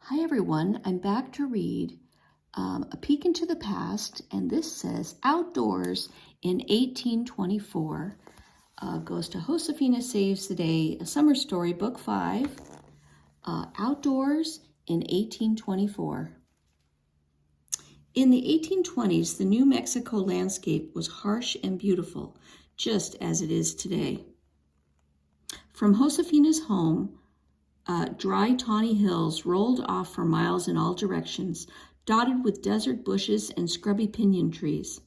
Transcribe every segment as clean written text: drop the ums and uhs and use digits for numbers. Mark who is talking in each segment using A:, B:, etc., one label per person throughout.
A: Hi everyone, I'm back to read A Peek into the Past, and this says Outdoors in 1824. Goes to Josefina Saves the Day, A Summer Story, Book 5, Outdoors in 1824. In the 1820s, the New Mexico landscape was harsh and beautiful, just as it is today. From Josefina's home, dry, tawny hills rolled off for miles in all directions, dotted with desert bushes and scrubby pinyon trees.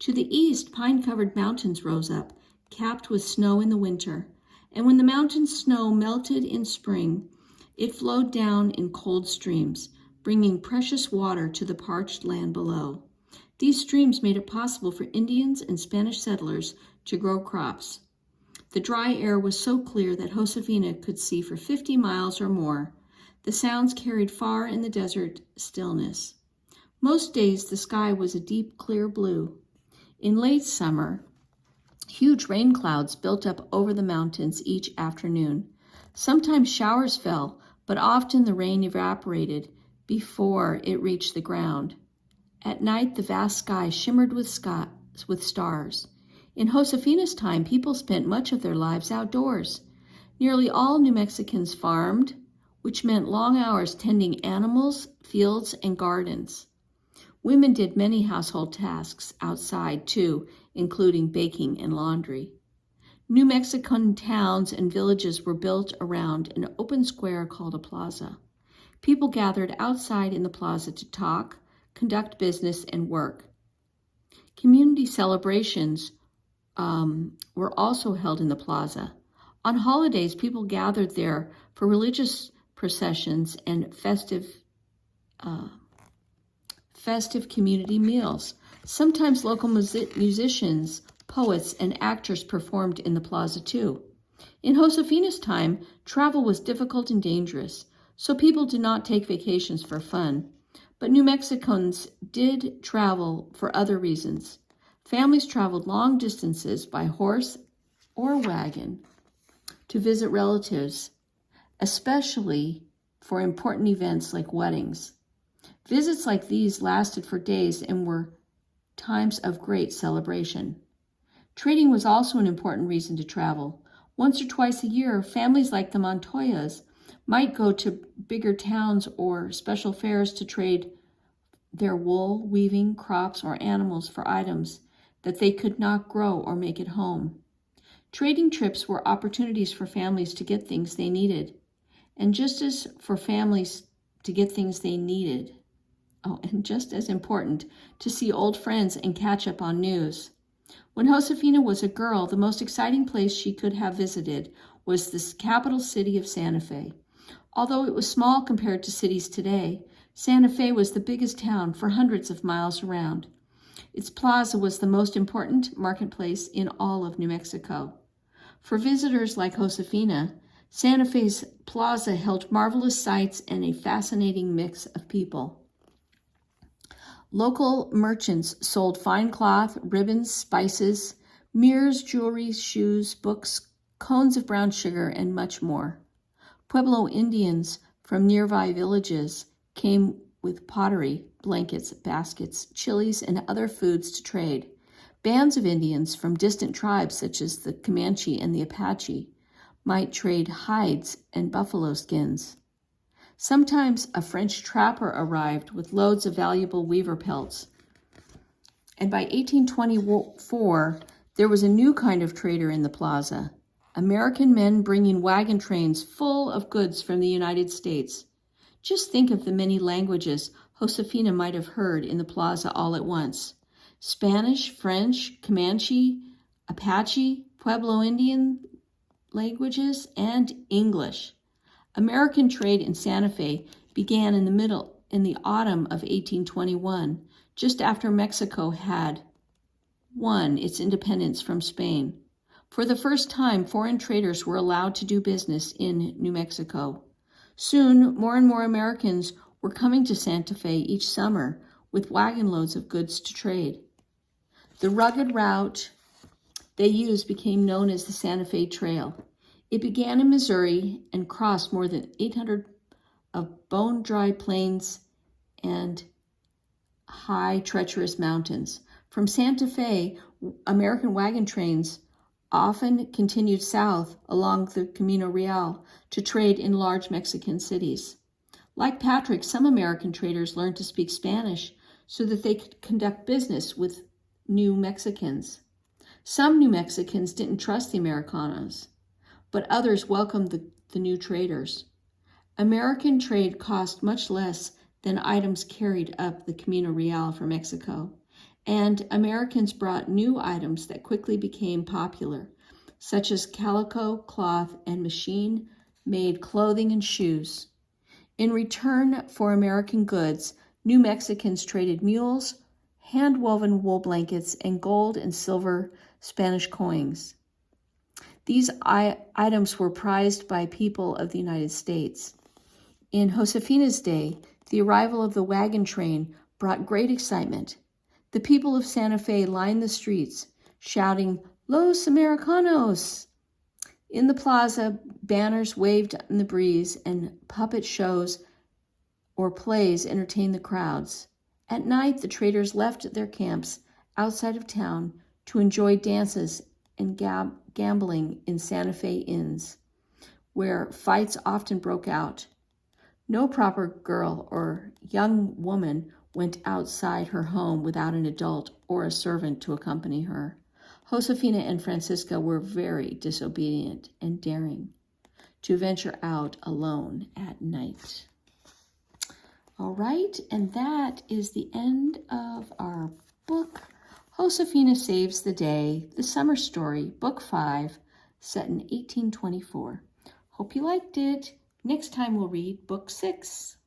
A: To the east, pine-covered mountains rose up, capped with snow in the winter, and when the mountain snow melted in spring, it flowed down in cold streams, bringing precious water to the parched land below. These streams made it possible for Indians and Spanish settlers to grow crops. The dry air was so clear that Josefina could see for 50 miles or more. The sounds carried far in the desert stillness. Most days the sky was a deep, clear blue. In late summer, huge rain clouds built up over the mountains each afternoon. Sometimes showers fell, but often the rain evaporated before it reached the ground. At night, the vast sky shimmered with stars. In Josefina's time, people spent much of their lives outdoors. Nearly all New Mexicans farmed, which meant long hours tending animals, fields, and gardens. Women did many household tasks outside, too, including baking and laundry. New Mexican towns and villages were built around an open square called a plaza. People gathered outside in the plaza to talk, conduct business, and work. Community celebrations were also held in the plaza. On holidays, people gathered there for religious processions and festive community meals. Sometimes local musicians, poets, and actors performed in the plaza too. In Josefina's time, travel was difficult and dangerous, so people did not take vacations for fun. But New Mexicans did travel for other reasons. Families traveled long distances by horse or wagon to visit relatives, especially for important events like weddings. Visits like these lasted for days and were times of great celebration. Trading was also an important reason to travel. Once or twice a year, families like the Montoyas might go to bigger towns or special fairs to trade their wool, weaving, crops, or animals for items that they could not grow or make at home. Trading trips were opportunities for families to get things they needed. And just as important, to see old friends and catch up on news. When Josefina was a girl, the most exciting place she could have visited was the capital city of Santa Fe. Although it was small compared to cities today, Santa Fe was the biggest town for hundreds of miles around. Its plaza was the most important marketplace in all of New Mexico. For visitors like Josefina, Santa Fe's plaza held marvelous sights and a fascinating mix of people. Local merchants sold fine cloth, ribbons, spices, mirrors, jewelry, shoes, books, cones of brown sugar, and much more. Pueblo Indians from nearby villages came with pottery, blankets, baskets, chilies, and other foods to trade. Bands of Indians from distant tribes such as the Comanche and the Apache might trade hides and buffalo skins. Sometimes a French trapper arrived with loads of valuable weaver pelts. And by 1824, there was a new kind of trader in the plaza. American men bringing wagon trains full of goods from the United States. Just think of the many languages Josefina might have heard in the plaza all at once. Spanish, French, Comanche, Apache, Pueblo Indian languages, and English. American trade in Santa Fe began in the autumn of 1821, just after Mexico had won its independence from Spain. For the first time, foreign traders were allowed to do business in New Mexico. Soon, more and more Americans were coming to Santa Fe each summer with wagon loads of goods to trade. The rugged route they used became known as the Santa Fe Trail. It began in Missouri and crossed more than 800 of bone-dry plains and high, treacherous mountains. From Santa Fe, American wagon trains often continued south along the Camino Real to trade in large Mexican cities. Like Patrick, some American traders learned to speak Spanish so that they could conduct business with New Mexicans. Some New Mexicans didn't trust the Americanos, but others welcomed the new traders. American trade cost much less than items carried up the Camino Real from Mexico, and Americans brought new items that quickly became popular, such as calico, cloth, and machine-made clothing and shoes. In return for American goods, New Mexicans traded mules, hand-woven wool blankets, and gold and silver Spanish coins. These items were prized by people of the United States. In Josefina's day, the arrival of the wagon train brought great excitement. The people of Santa Fe lined the streets, shouting, "Los Americanos!" In the plaza, banners waved in the breeze, and puppet shows or plays entertained the crowds. At night, the traders left their camps outside of town to enjoy dances and gambling in Santa Fe inns, where fights often broke out. No proper girl or young woman went outside her home without an adult or a servant to accompany her. Josefina and Francisca were very disobedient and daring to venture out alone at night. All right, and that is the end of our book, Josefina Saves the Day, The Summer Story, Book 5, set in 1824. Hope you liked it. Next time we'll read Book 6.